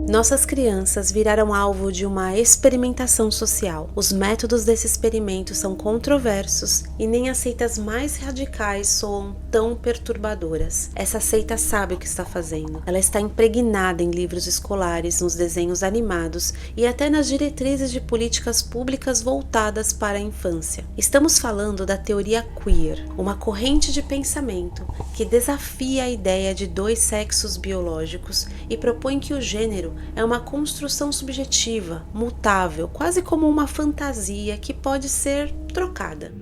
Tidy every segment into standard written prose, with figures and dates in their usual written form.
Nossas crianças viraram alvo de uma experimentação social. Os métodos desse experimento são controversos e nem as seitas mais radicais soam tão perturbadoras. Essa seita sabe o que está fazendo. Ela está impregnada em livros escolares, nos desenhos animados e até nas diretrizes de políticas públicas voltadas para a infância. Estamos falando da teoria queer, uma corrente de pensamento que desafia a ideia de dois sexos biológicos e propõe que o gênero é uma construção subjetiva, mutável, quase como uma fantasia que pode ser trocada.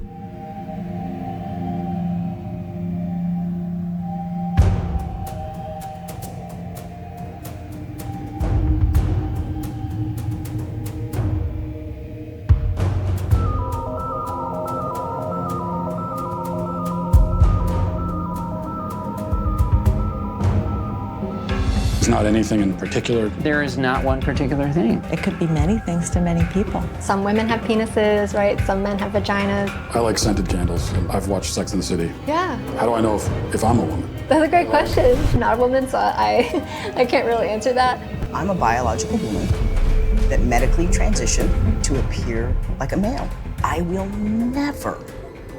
It's not anything in particular. There is not one particular thing. It could be many things to many people. Some women have penises, right? Some men have vaginas. I like scented candles. I've watched Sex and the City. Yeah. How do I know if I'm a woman? That's a great question. I'm not a woman, so I can't really answer that. I'm a biological woman that medically transitioned to appear like a male. I will never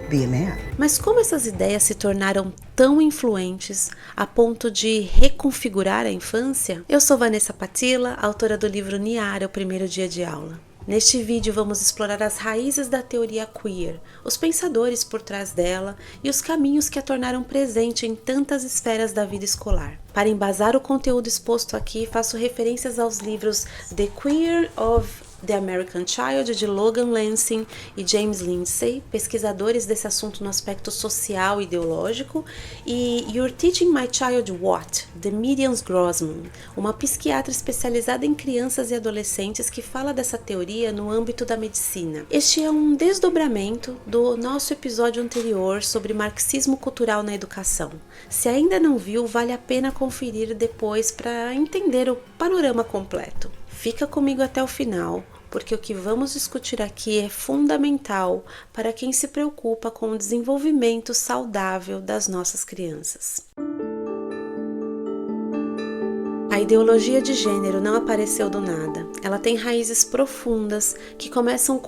be a man. Mas como essas ideias se tornaram tão influentes a ponto de reconfigurar a infância? Eu sou Vanessa Patilla, autora do livro Niara, o primeiro dia de aula. Neste vídeo vamos explorar as raízes da teoria queer, os pensadores por trás dela e os caminhos que a tornaram presente em tantas esferas da vida escolar. Para embasar o conteúdo exposto aqui, faço referências aos livros The Queer of The American Child, de Logan Lansing e James Lindsay, pesquisadores desse assunto no aspecto social e ideológico, e You're Teaching My Child What? De Miriam Grossman, uma psiquiatra especializada em crianças e adolescentes que fala dessa teoria no âmbito da medicina. Este é um desdobramento do nosso episódio anterior sobre marxismo cultural na educação. Se ainda não viu, vale a pena conferir depois para entender o panorama completo. Fica comigo até o final, porque o que vamos discutir aqui é fundamental para quem se preocupa com o desenvolvimento saudável das nossas crianças. A ideologia de gênero não apareceu do nada. Ela tem raízes profundas que começam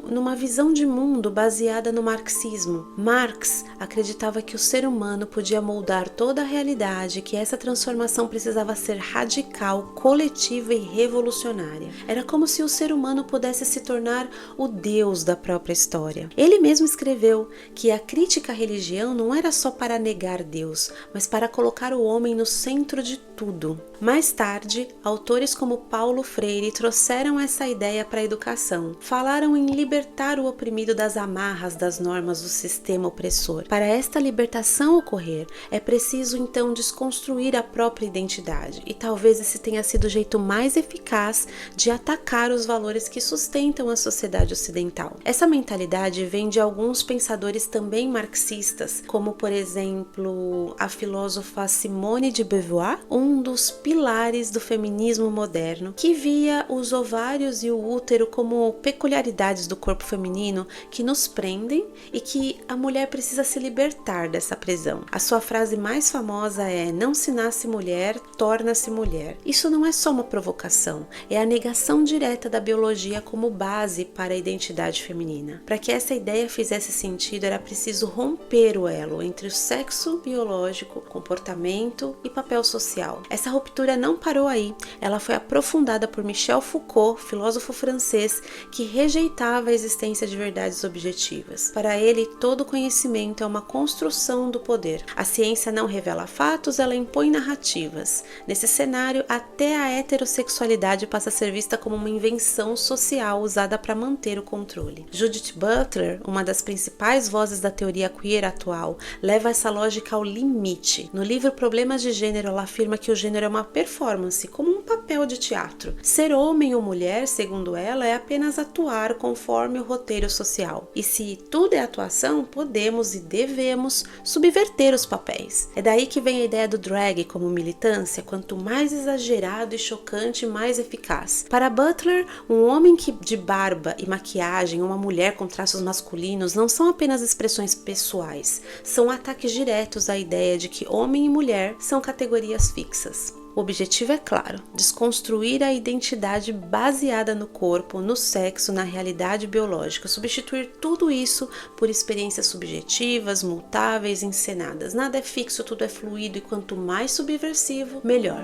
numa visão de mundo baseada no marxismo. Marx acreditava que o ser humano podia moldar toda a realidade, que essa transformação precisava ser radical, coletiva e revolucionária. Era como se o ser humano pudesse se tornar o Deus da própria história. Ele mesmo escreveu que a crítica à religião não era só para negar Deus, mas para colocar o homem no centro de tudo. Mais tarde, autores como Paulo Freire trouxeram essa ideia para a educação. Falaram em libertar o oprimido das amarras das normas do sistema opressor. Para esta libertação ocorrer, é preciso então desconstruir a própria identidade. E talvez esse tenha sido o jeito mais eficaz de atacar os valores que sustentam a sociedade ocidental. Essa mentalidade vem de alguns pensadores também marxistas, como por exemplo a filósofa Simone de Beauvoir, um dos pilares do feminismo moderno, que via os ovários e o útero como peculiaridades do corpo feminino que nos prendem e que a mulher precisa se libertar dessa prisão. A sua frase mais famosa é: não se nasce mulher, torna-se mulher. Isso não é só uma provocação, é a negação direta da biologia como base para a identidade feminina. Para que essa ideia fizesse sentido, era preciso romper o elo entre o sexo biológico, comportamento e papel social. Essa ruptura não parou aí, ela foi aprofundada por Michel Foucault, filósofo francês, que rejeitava a existência de verdades objetivas. Para ele, todo conhecimento é uma construção do poder. A ciência não revela fatos, ela impõe narrativas. Nesse cenário, até a heterossexualidade passa a ser vista como uma invenção social usada para manter o controle. Judith Butler, uma das principais vozes da teoria queer atual, leva essa lógica ao limite. No livro Problemas de Gênero, ela afirma que o gênero é uma performance, como um papel de teatro. Ser homem ou mulher, segundo ela, é apenas atuar conforme o roteiro social. E se tudo é atuação, podemos e devemos subverter os papéis. É daí que vem a ideia do drag como militância, quanto mais exagerado e chocante, mais eficaz. Para Butler, um homem de barba e maquiagem, uma mulher com traços masculinos, não são apenas expressões pessoais, são ataques diretos à ideia de que homem e mulher são categorias fixas. O objetivo é claro, desconstruir a identidade baseada no corpo, no sexo, na realidade biológica, substituir tudo isso por experiências subjetivas, mutáveis, encenadas. Nada é fixo, tudo é fluido e quanto mais subversivo, melhor.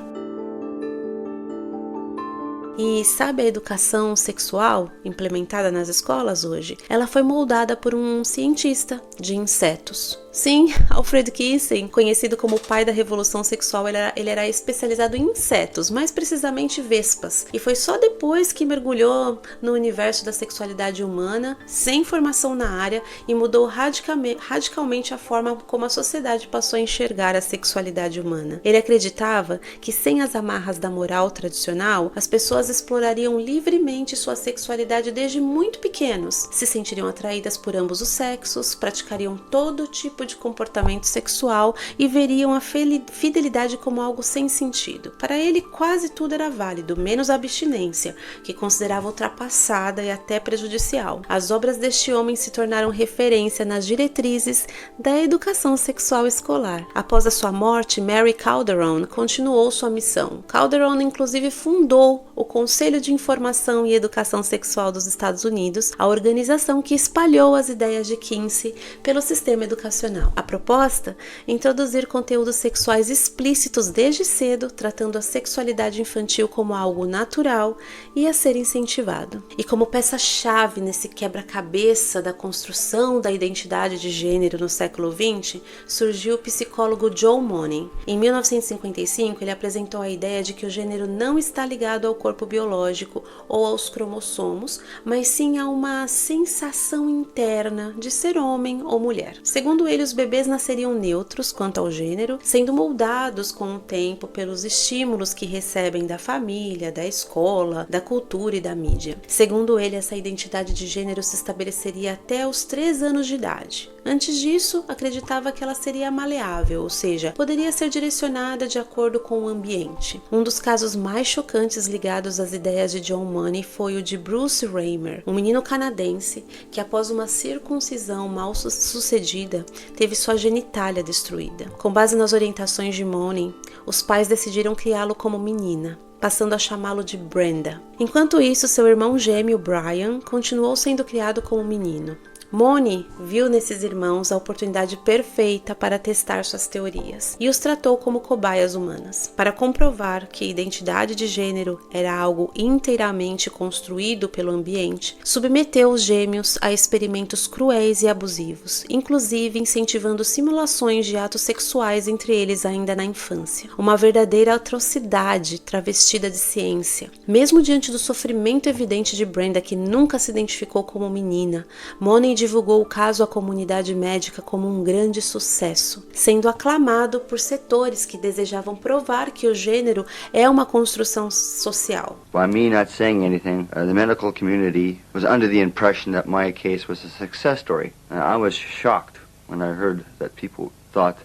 E sabe a educação sexual implementada nas escolas hoje? Ela foi moldada por um cientista de insetos. Sim, Alfred Kinsey, conhecido como o pai da revolução sexual, ele era especializado em insetos, mais precisamente vespas. E foi só depois que mergulhou no universo da sexualidade humana, sem formação na área, e mudou radicalmente a forma como a sociedade passou a enxergar a sexualidade humana. Ele acreditava que sem as amarras da moral tradicional, as pessoas explorariam livremente sua sexualidade desde muito pequenos, se sentiriam atraídas por ambos os sexos, praticariam todo tipo de comportamento sexual e veriam a fidelidade como algo sem sentido. Para ele, quase tudo era válido, menos a abstinência, que considerava ultrapassada e até prejudicial. As obras deste homem se tornaram referência nas diretrizes da educação sexual escolar. Após a sua morte, Mary Calderon continuou sua missão. Calderon, inclusive, fundou o Conselho de Informação e Educação Sexual dos Estados Unidos, a organização que espalhou as ideias de Kinsey pelo sistema educacional. A proposta? Introduzir conteúdos sexuais explícitos desde cedo, tratando a sexualidade infantil como algo natural e a ser incentivado. E como peça-chave nesse quebra-cabeça da construção da identidade de gênero no século XX, surgiu o psicólogo John Money. Em 1955, ele apresentou a ideia de que o gênero não está ligado ao corpo biológico ou aos cromossomos, mas sim a uma sensação interna de ser homem ou mulher. Segundo ele, os bebês nasceriam neutros quanto ao gênero, sendo moldados com o tempo pelos estímulos que recebem da família, da escola, da cultura e da mídia. Segundo ele, essa identidade de gênero se estabeleceria até os 3 anos de idade. Antes disso, acreditava que ela seria maleável, ou seja, poderia ser direcionada de acordo com o ambiente. Um dos casos mais chocantes ligados às ideias de John Money foi o de Bruce Raymer, um menino canadense que, após uma circuncisão mal sucedida, teve sua genitália destruída. Com base nas orientações de Money, os pais decidiram criá-lo como menina, passando a chamá-lo de Brenda. Enquanto isso, seu irmão gêmeo Brian continuou sendo criado como menino. Money viu nesses irmãos a oportunidade perfeita para testar suas teorias e os tratou como cobaias humanas. Para comprovar que a identidade de gênero era algo inteiramente construído pelo ambiente, submeteu os gêmeos a experimentos cruéis e abusivos, inclusive incentivando simulações de atos sexuais entre eles ainda na infância. Uma verdadeira atrocidade travestida de ciência. Mesmo diante do sofrimento evidente de Brenda, que nunca se identificou como menina, Money divulgou o caso à comunidade médica como um grande sucesso, sendo aclamado por setores que desejavam provar que o gênero é uma construção social. By me not saying anything, the medical community was under the impression that my case was a success story. I was shocked when I heard that people thought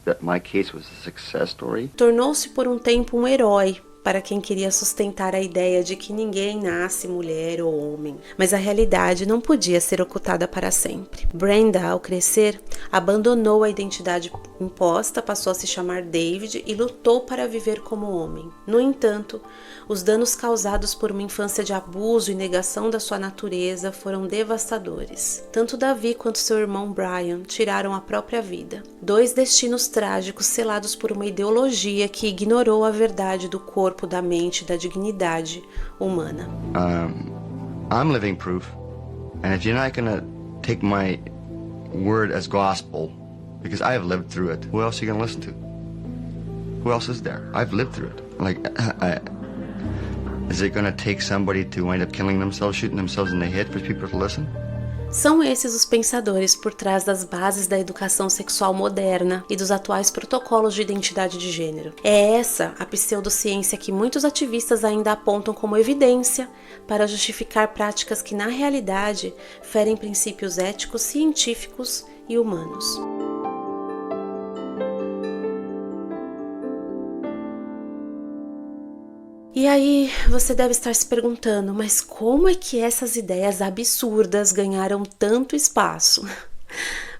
that my case was a success story. Tornou-se por um tempo um herói para quem queria sustentar a ideia de que ninguém nasce mulher ou homem, mas a realidade não podia ser ocultada para sempre. Brenda, ao crescer, abandonou a identidade imposta, passou a se chamar David e lutou para viver como homem. No entanto, os danos causados por uma infância de abuso e negação da sua natureza foram devastadores. Tanto Davi quanto seu irmão Brian tiraram a própria vida. 2 destinos trágicos selados por uma ideologia que ignorou a verdade do corpo, da mente, da dignidade humana. I'm living proof, and if you're not gonna take my word as gospel, because I have lived through it, who else are you gonna listen to? Who else is there? I've lived through it. Like, is it gonna take somebody to wind up killing themselves, shooting themselves in the head for people to listen? São esses os pensadores por trás das bases da educação sexual moderna e dos atuais protocolos de identidade de gênero. É essa a pseudociência que muitos ativistas ainda apontam como evidência para justificar práticas que, na realidade, ferem princípios éticos, científicos e humanos. E aí você deve estar se perguntando, mas como é que essas ideias absurdas ganharam tanto espaço?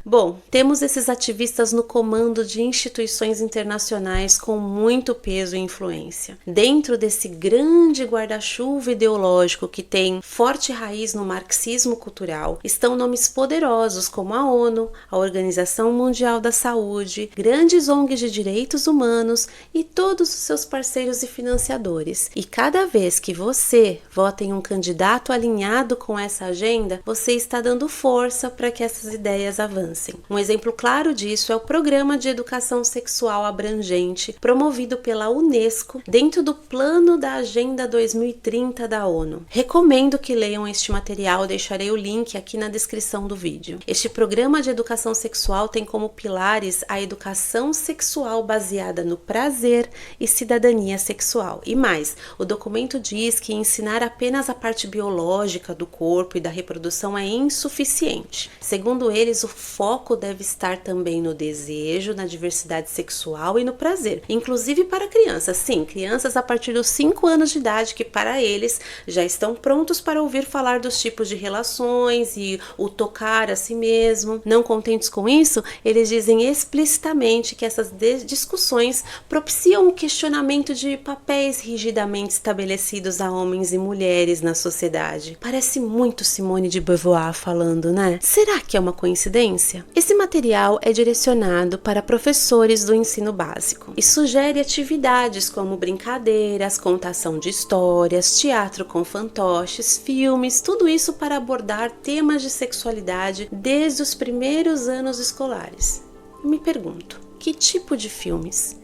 Bom, temos esses ativistas no comando de instituições internacionais com muito peso e influência. Dentro desse grande guarda-chuva ideológico que tem forte raiz no marxismo cultural, estão nomes poderosos como a ONU, a Organização Mundial da Saúde, grandes ONGs de direitos humanos e todos os seus parceiros e financiadores. E cada vez que você vota em um candidato alinhado com essa agenda, você está dando força para que essas ideias avancem. Um exemplo claro disso é o Programa de Educação Sexual Abrangente, promovido pela Unesco dentro do Plano da Agenda 2030 da ONU. Recomendo que leiam este material, deixarei o link aqui na descrição do vídeo. Este programa de educação sexual tem como pilares a educação sexual baseada no prazer e cidadania sexual. E mais, o documento diz que ensinar apenas a parte biológica do corpo e da reprodução é insuficiente. Segundo eles, o foco deve estar também no desejo, na diversidade sexual e no prazer, inclusive para crianças. Sim, crianças a partir dos 5 anos de idade, que para eles já estão prontos para ouvir falar dos tipos de relações e o tocar a si mesmo. Não contentes com isso, eles dizem explicitamente que essas discussões propiciam o questionamento de papéis rigidamente estabelecidos a homens e mulheres na sociedade. Parece muito Simone de Beauvoir falando, né? Será que é uma coincidência? Esse material é direcionado para professores do ensino básico e sugere atividades como brincadeiras, contação de histórias, teatro com fantoches, filmes, tudo isso para abordar temas de sexualidade desde os primeiros anos escolares. Me pergunto, que tipo de filmes?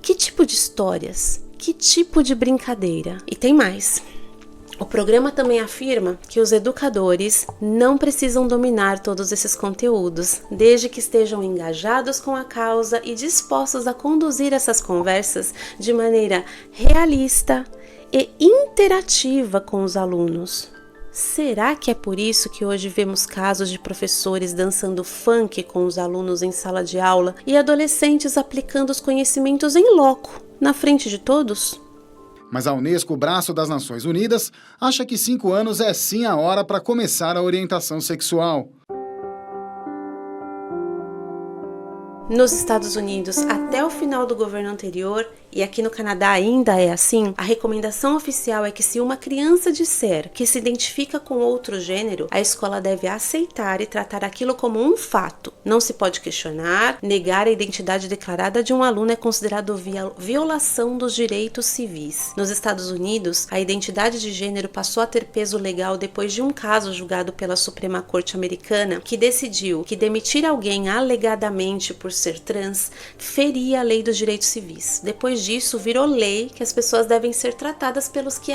Que tipo de histórias? Que tipo de brincadeira? E tem mais. O programa também afirma que os educadores não precisam dominar todos esses conteúdos, desde que estejam engajados com a causa e dispostos a conduzir essas conversas de maneira realista e interativa com os alunos. Será que é por isso que hoje vemos casos de professores dançando funk com os alunos em sala de aula e adolescentes aplicando os conhecimentos em loco, na frente de todos? Mas a Unesco, o braço das Nações Unidas, acha que 5 anos é sim a hora para começar a orientação sexual. Nos Estados Unidos, até o final do governo anterior, e aqui no Canadá ainda é assim, a recomendação oficial é que se uma criança disser que se identifica com outro gênero, a escola deve aceitar e tratar aquilo como um fato. Não se pode questionar, negar a identidade declarada de um aluno é considerado violação dos direitos civis. Nos Estados Unidos, a identidade de gênero passou a ter peso legal depois de um caso julgado pela Suprema Corte Americana, que decidiu que demitir alguém alegadamente por ser trans feria a lei dos direitos civis. Depois disso, virou lei que as pessoas devem ser tratadas pelo que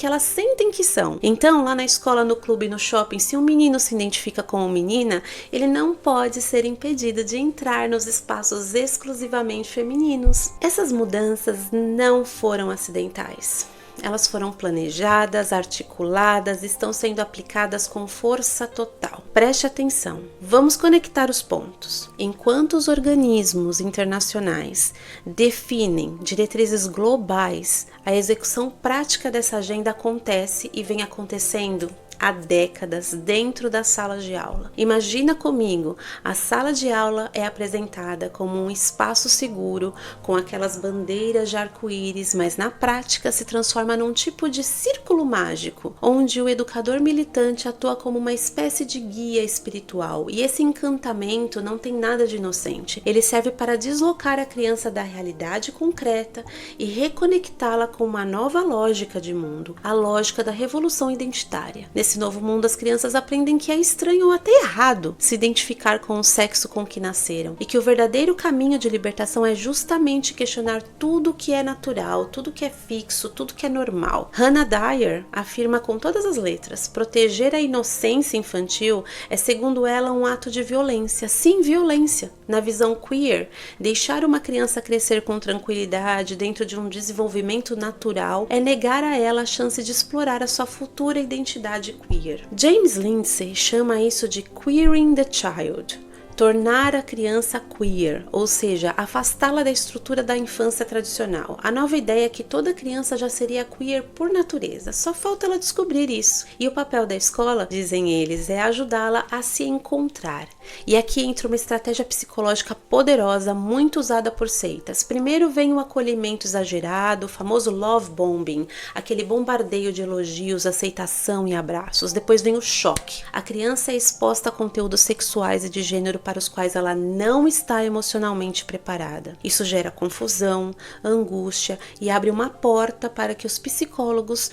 elas sentem que são. Então, lá na escola, no clube, no shopping, se um menino se identifica como menina, ele não pode ser impedido de entrar nos espaços exclusivamente femininos. Essas mudanças não foram acidentais. Elas foram planejadas, articuladas, estão sendo aplicadas com força total. Preste atenção, vamos conectar os pontos. Enquanto os organismos internacionais definem diretrizes globais, a execução prática dessa agenda acontece e vem acontecendo há décadas dentro das salas de aula. Imagina comigo, a sala de aula é apresentada como um espaço seguro com aquelas bandeiras de arco-íris, mas na prática se transforma num tipo de círculo mágico, onde o educador militante atua como uma espécie de guia espiritual. E esse encantamento não tem nada de inocente. Ele serve para deslocar a criança da realidade concreta e reconectá-la com uma nova lógica de mundo, a lógica da revolução identitária. Nesse novo mundo, as crianças aprendem que é estranho ou até errado se identificar com o sexo com que nasceram e que o verdadeiro caminho de libertação é justamente questionar tudo que é natural, tudo que é fixo, tudo que é normal. Hannah Dyer afirma com todas as letras: proteger a inocência infantil é, segundo ela, um ato de violência. Sim, violência. Na visão queer, deixar uma criança crescer com tranquilidade dentro de um desenvolvimento natural é negar a ela a chance de explorar a sua futura identidade queer. James Lindsay chama isso de queering the child, tornar a criança queer, ou seja, afastá-la da estrutura da infância tradicional. A nova ideia é que toda criança já seria queer por natureza, só falta ela descobrir isso. E o papel da escola, dizem eles, é ajudá-la a se encontrar. E aqui entra uma estratégia psicológica poderosa, muito usada por seitas. Primeiro vem o acolhimento exagerado, o famoso love bombing, aquele bombardeio de elogios, aceitação e abraços. Depois vem o choque. A criança é exposta a conteúdos sexuais e de gênero para os quais ela não está emocionalmente preparada. Isso gera confusão, angústia e abre uma porta para que os psicólogos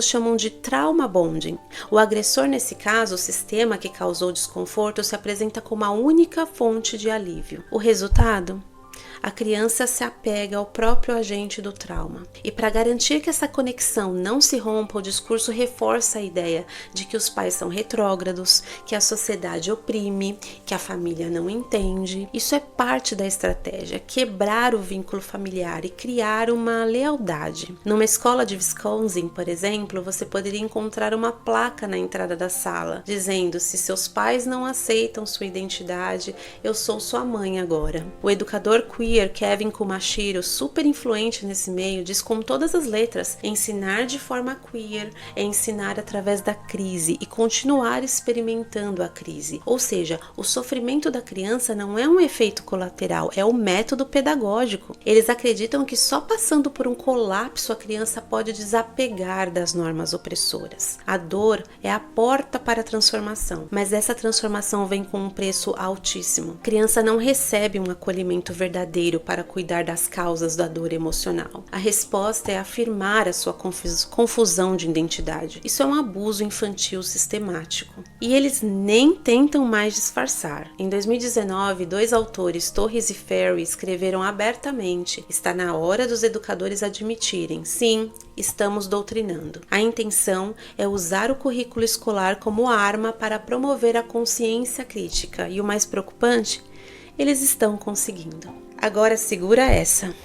chamam de trauma bonding. O agressor, nesse caso, o sistema que causou desconforto, se apresenta como a única fonte de alívio. O resultado? A criança se apega ao próprio agente do trauma. E para garantir que essa conexão não se rompa, o discurso reforça a ideia de que os pais são retrógrados, que a sociedade oprime, que a família não entende. Isso é parte da estratégia, quebrar o vínculo familiar e criar uma lealdade. Numa escola de Wisconsin, por exemplo, você poderia encontrar uma placa na entrada da sala, dizendo: se seus pais não aceitam sua identidade, eu sou sua mãe agora. O educador queer Kevin Kumashiro, super influente nesse meio, diz com todas as letras: ensinar de forma queer é ensinar através da crise e continuar experimentando a crise. Ou seja, o sofrimento da criança não é um efeito colateral, é o método pedagógico. Eles acreditam que só passando por um colapso a criança pode desapegar das normas opressoras. A dor é a porta para a transformação, mas essa transformação vem com um preço altíssimo. A criança não recebe um acolhimento verdadeiro para cuidar das causas da dor emocional. A resposta é afirmar a sua confusão de identidade. Isso é um abuso infantil sistemático. E eles nem tentam mais disfarçar. Em 2019, 2 autores, Torres e Ferry, escreveram abertamente: está na hora dos educadores admitirem, sim, estamos doutrinando. A intenção é usar o currículo escolar como arma para promover a consciência crítica. E o mais preocupante, eles estão conseguindo. Agora segura essa.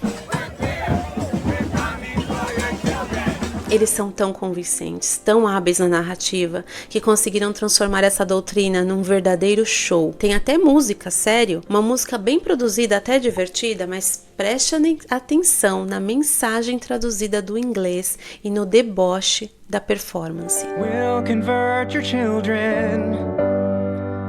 Eles são tão convincentes, tão hábeis na narrativa, que conseguiram transformar essa doutrina num verdadeiro show. Tem até música, sério, uma música bem produzida, até divertida, mas preste atenção na mensagem traduzida do inglês e no deboche da performance. We'll convert your children.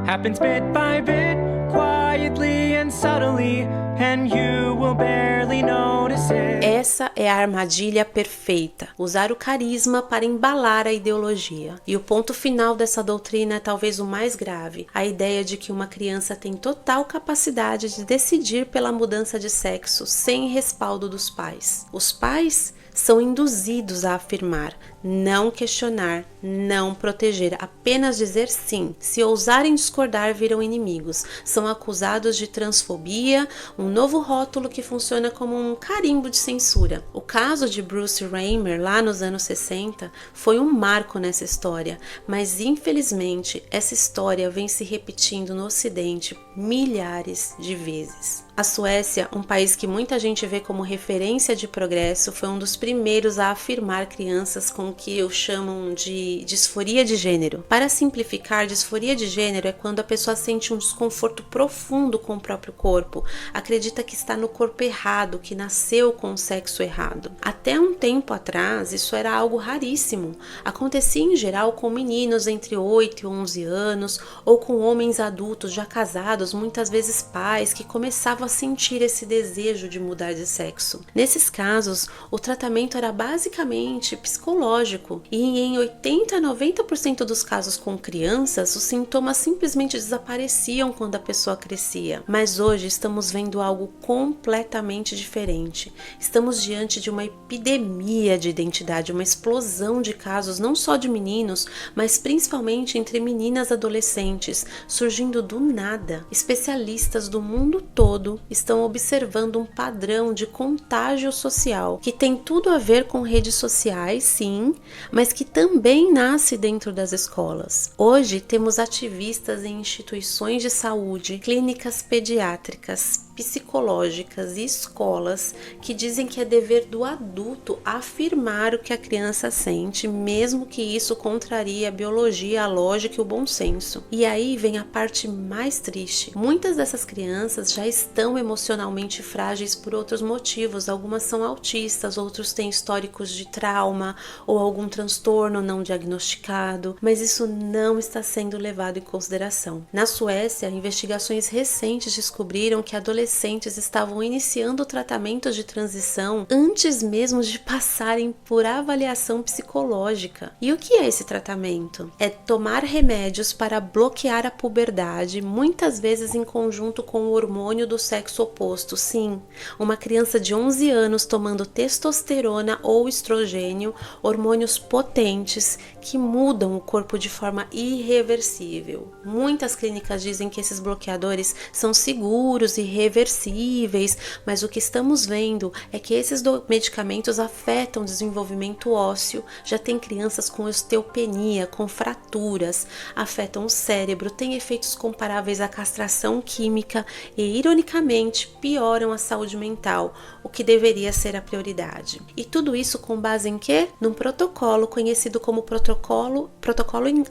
Happens bit by bit, quietly and subtly, and you will barely notice it. Essa é a armadilha perfeita, usar o carisma para embalar a ideologia. E o ponto final dessa doutrina é talvez o mais grave, a ideia de que uma criança tem total capacidade de decidir pela mudança de sexo sem respaldo dos pais. Os pais são induzidos a afirmar, não questionar, não proteger, apenas dizer sim. Se ousarem discordar, viram inimigos. São acusados de transfobia, um novo rótulo que funciona como um carimbo de censura. O caso de Bruce Raymer, lá nos anos 60, foi um marco nessa história, mas infelizmente essa história vem se repetindo no Ocidente milhares de vezes. A Suécia, um país que muita gente vê como referência de progresso, foi um dos primeiros a afirmar crianças com o que eu chamam de disforia de gênero. Para simplificar, disforia de gênero é quando a pessoa sente um desconforto profundo com o próprio corpo, acredita que está no corpo errado, que nasceu com o sexo errado. Até um tempo atrás, isso era algo raríssimo. Acontecia em geral com meninos entre 8 e 11 anos, ou com homens adultos já casados, muitas vezes pais, que começavam a sentir esse desejo de mudar de sexo. Nesses casos, o tratamento era basicamente psicológico e em 80 a 90% dos casos com crianças, os sintomas simplesmente desapareciam quando a pessoa crescia. Mas hoje estamos vendo algo completamente diferente. Estamos diante de uma epidemia de identidade, uma explosão de casos não só de meninos, mas principalmente entre meninas adolescentes, surgindo do nada. Especialistas do mundo todo estão observando um padrão de contágio social que tem tudo a ver com redes sociais, sim, mas que também nasce dentro das escolas. Hoje temos ativistas em instituições de saúde, clínicas pediátricas, psicológicas e escolas que dizem que é dever do adulto afirmar o que a criança sente, mesmo que isso contrarie a biologia, a lógica e o bom senso. E aí vem a parte mais triste. Muitas dessas crianças já estão emocionalmente frágeis por outros motivos. Algumas são autistas, outros têm históricos de trauma ou algum transtorno não diagnosticado, mas isso não está sendo levado em consideração. Na Suécia, investigações recentes descobriram que adolescentes estavam iniciando o tratamento de transição antes mesmo de passarem por avaliação psicológica. E o que é esse tratamento? É tomar remédios para bloquear a puberdade, muitas vezes em conjunto com o hormônio do sexo oposto. Sim, uma criança de 11 anos tomando testosterona ou estrogênio, hormônios potentes que mudam o corpo de forma irreversível. Muitas clínicas dizem que esses bloqueadores são seguros e reversíveis, mas o que estamos vendo é que esses medicamentos afetam o desenvolvimento ósseo. Já tem crianças com osteopenia, com fraturas, afetam o cérebro, têm efeitos comparáveis à castração química e, ironicamente, pioram a saúde mental, o que deveria ser a prioridade. E tudo isso com base em quê? Num protocolo conhecido como protocolo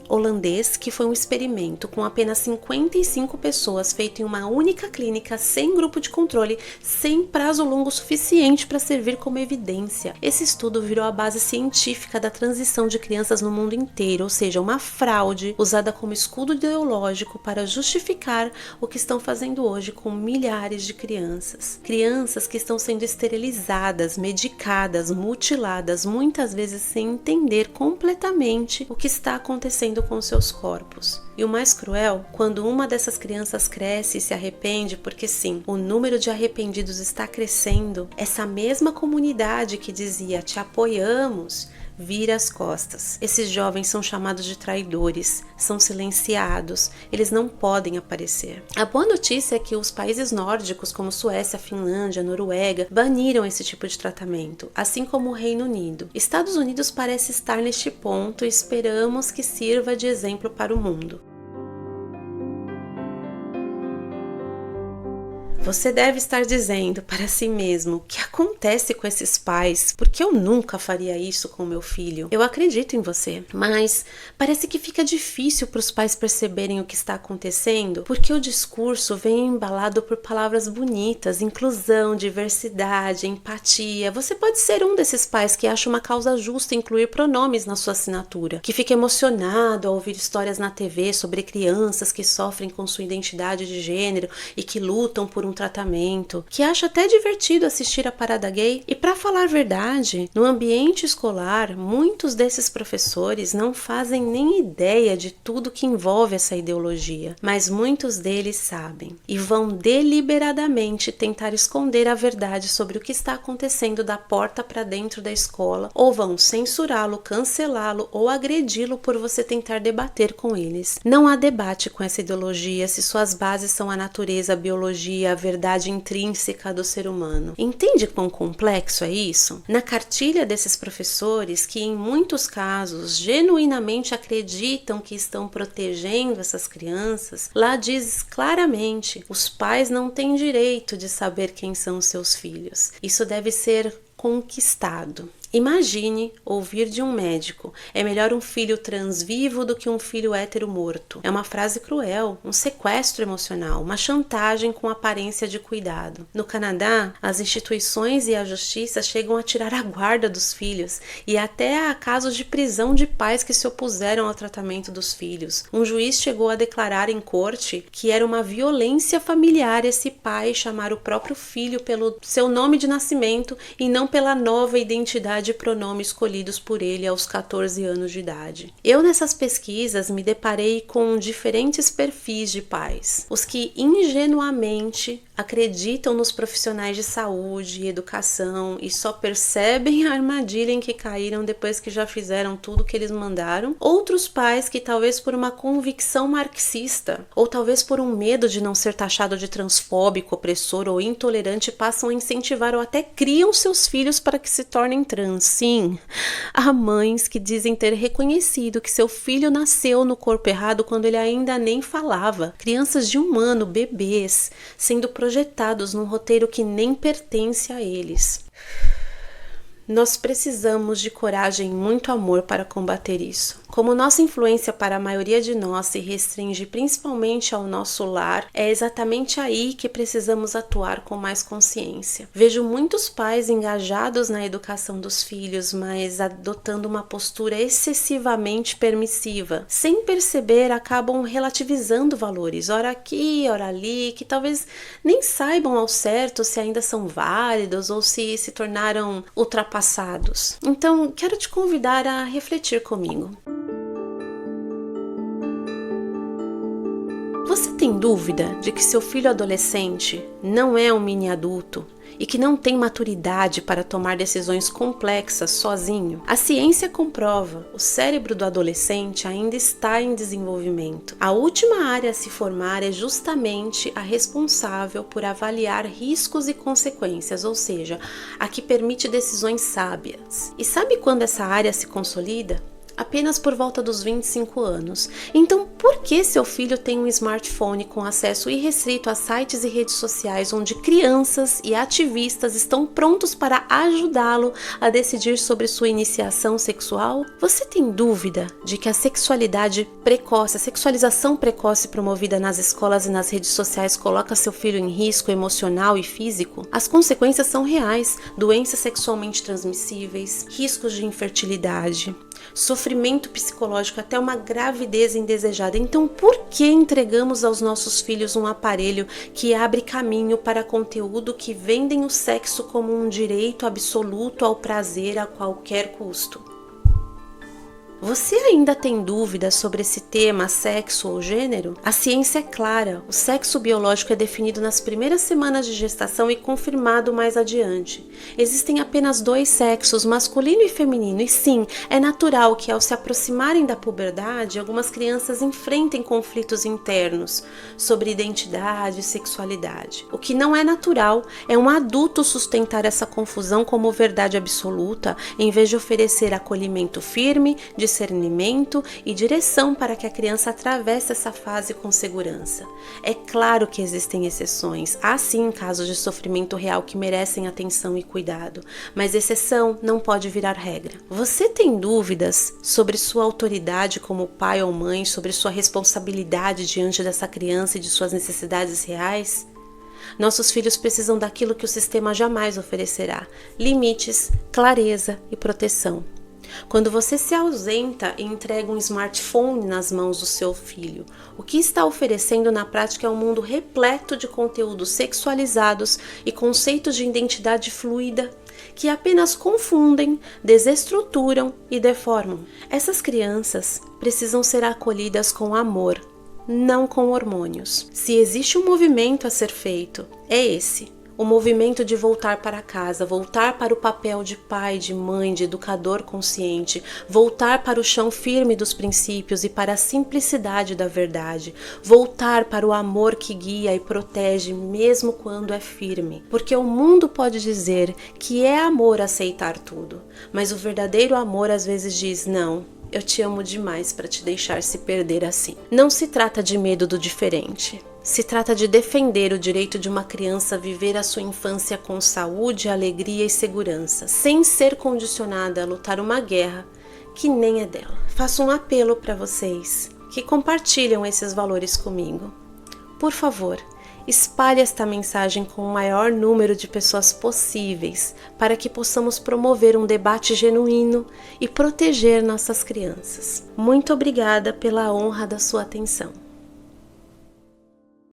holandês, que foi um experimento com apenas 55 pessoas feito em uma única clínica, sem grupo de controle, sem prazo longo suficiente para servir como evidência. Esse estudo virou a base científica da transição de crianças no mundo inteiro, ou seja, uma fraude usada como escudo ideológico para justificar o que estão fazendo hoje com milhares de crianças. Crianças que estão sendo esterilizadas, medicadas, mutiladas, muitas vezes sem entender completamente o que está acontecendo com seus corpos. E o mais cruel, quando uma dessas crianças cresce e se arrepende, porque sim, o número de arrependidos está crescendo, essa mesma comunidade que dizia "te apoiamos", vira as costas. Esses jovens são chamados de traidores, são silenciados, eles não podem aparecer. A boa notícia é que os países nórdicos, como Suécia, Finlândia, Noruega, baniram esse tipo de tratamento, assim como o Reino Unido. Estados Unidos parece estar neste ponto e esperamos que sirva de exemplo para o mundo. Você deve estar dizendo para si mesmo: o que acontece com esses pais? Porque eu nunca faria isso com meu filho. Eu acredito em você, mas parece que fica difícil para os pais perceberem o que está acontecendo, porque o discurso vem embalado por palavras bonitas, inclusão, diversidade, empatia. Você pode ser um desses pais que acha uma causa justa incluir pronomes na sua assinatura, que fica emocionado ao ouvir histórias na TV sobre crianças que sofrem com sua identidade de gênero e que lutam por um tratamento, que acha até divertido assistir a parada gay. E para falar a verdade, no ambiente escolar, muitos desses professores não fazem nem ideia de tudo que envolve essa ideologia, mas muitos deles sabem e vão deliberadamente tentar esconder a verdade sobre o que está acontecendo da porta para dentro da escola, ou vão censurá-lo, cancelá-lo ou agredi-lo por você tentar debater com eles. Não há debate com essa ideologia se suas bases são a natureza, a biologia, a verdade intrínseca do ser humano. Entende quão complexo é isso? Na cartilha desses professores, que em muitos casos genuinamente acreditam que estão protegendo essas crianças, lá diz claramente: os pais não têm direito de saber quem são seus filhos. Isso deve ser conquistado. Imagine ouvir de um médico: é melhor um filho trans vivo do que um filho hétero morto. É uma frase cruel, um sequestro emocional, uma chantagem com aparência de cuidado. No Canadá, as instituições e a justiça chegam a tirar a guarda dos filhos, e até há casos de prisão de pais que se opuseram ao tratamento dos filhos. Um juiz chegou a declarar em corte que era uma violência familiar esse pai chamar o próprio filho pelo seu nome de nascimento e não pela nova identidade de pronome escolhidos por ele aos 14 anos de idade. Eu, nessas pesquisas, me deparei com diferentes perfis de pais. Os que ingenuamente acreditam nos profissionais de saúde e educação e só percebem a armadilha em que caíram depois que já fizeram tudo que eles mandaram. Outros pais que, talvez por uma convicção marxista, ou talvez por um medo de não ser taxado de transfóbico, opressor ou intolerante, passam a incentivar ou até criam seus filhos para que se tornem trans. Sim, há mães que dizem ter reconhecido que seu filho nasceu no corpo errado quando ele ainda nem falava. Crianças de 1 ano, bebês, sendo protegidas projetados num roteiro que nem pertence a eles. Nós precisamos de coragem e muito amor para combater isso. Como nossa influência para a maioria de nós se restringe principalmente ao nosso lar, é exatamente aí que precisamos atuar com mais consciência. Vejo muitos pais engajados na educação dos filhos, mas adotando uma postura excessivamente permissiva. Sem perceber, acabam relativizando valores, ora aqui, ora ali, que talvez nem saibam ao certo se ainda são válidos ou se tornaram ultrapassados. Então, quero te convidar a refletir comigo. Você tem dúvida de que seu filho adolescente não é um mini adulto e que não tem maturidade para tomar decisões complexas sozinho? A ciência comprova, o cérebro do adolescente ainda está em desenvolvimento. A última área a se formar é justamente a responsável por avaliar riscos e consequências, ou seja, a que permite decisões sábias. E sabe quando essa área se consolida? Apenas por volta dos 25 anos. Então, por que seu filho tem um smartphone com acesso irrestrito a sites e redes sociais onde crianças e ativistas estão prontos para ajudá-lo a decidir sobre sua iniciação sexual? Você tem dúvida de que a sexualidade precoce, a sexualização precoce promovida nas escolas e nas redes sociais coloca seu filho em risco emocional e físico? As consequências são reais: doenças sexualmente transmissíveis, riscos de infertilidade, sofrimento psicológico, até uma gravidez indesejada. Então, por que entregamos aos nossos filhos um aparelho que abre caminho para conteúdo que vendem o sexo como um direito absoluto ao prazer a qualquer custo? Você ainda tem dúvidas sobre esse tema, sexo ou gênero? A ciência é clara: o sexo biológico é definido nas primeiras semanas de gestação e confirmado mais adiante. Existem apenas 2 sexos, masculino e feminino, e sim, é natural que ao se aproximarem da puberdade, algumas crianças enfrentem conflitos internos sobre identidade e sexualidade. O que não é natural é um adulto sustentar essa confusão como verdade absoluta, em vez de oferecer acolhimento firme, discernimento e direção para que a criança atravesse essa fase com segurança. É claro que existem exceções, há sim casos de sofrimento real que merecem atenção e cuidado, mas exceção não pode virar regra. Você tem dúvidas sobre sua autoridade como pai ou mãe, sobre sua responsabilidade diante dessa criança e de suas necessidades reais? Nossos filhos precisam daquilo que o sistema jamais oferecerá: limites, clareza e proteção. Quando você se ausenta e entrega um smartphone nas mãos do seu filho, o que está oferecendo na prática é um mundo repleto de conteúdos sexualizados e conceitos de identidade fluida que apenas confundem, desestruturam e deformam. Essas crianças precisam ser acolhidas com amor, não com hormônios. Se existe um movimento a ser feito, é esse. O movimento de voltar para casa, voltar para o papel de pai, de mãe, de educador consciente, voltar para o chão firme dos princípios e para a simplicidade da verdade, voltar para o amor que guia e protege mesmo quando é firme. Porque o mundo pode dizer que é amor aceitar tudo, mas o verdadeiro amor às vezes diz: não, eu te amo demais para te deixar se perder assim. Não se trata de medo do diferente. Se trata de defender o direito de uma criança a viver a sua infância com saúde, alegria e segurança, sem ser condicionada a lutar uma guerra que nem é dela. Faço um apelo para vocês que compartilham esses valores comigo. Por favor, espalhe esta mensagem com o maior número de pessoas possíveis para que possamos promover um debate genuíno e proteger nossas crianças. Muito obrigada pela honra da sua atenção.